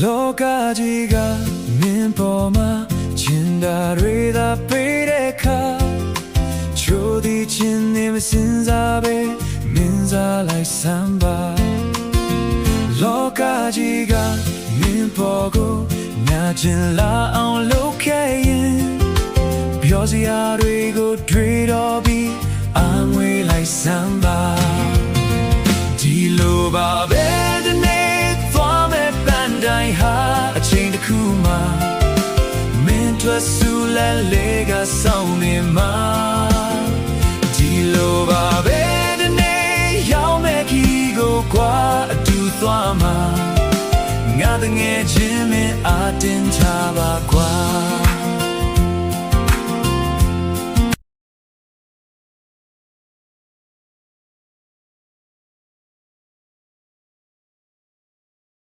လောကကြီးကမင်းပေါ်မှာချင်တာတွေသာပေးတဲ့အခါချိုးသည်ချင်နေမစင်စားပဲမင်းစားလိုက်စမ်းပါလောကကြီးကမင်းပေါ်ကိုညာချင်လာအောင်လုပ်ခဲ့ရင်ပြောစရာတွေကိုတွေးတော့ပြီးအငွေလိုက်စမ်းပါဒီလိုပါပဲဒီနေ့သွားမဲ့ပန်းတိုင်းဟာအချိန်တစ်ခုမှာမင်းတို့ဆူလဲလေးကဆောင်နေမှာဒီလိုပါပဲဒီနေ့ရောက်မဲ့ခီကိုကွာအတူသွားမှာငါတငယ်ချင်းမင်းအတင်ထားပါကွာ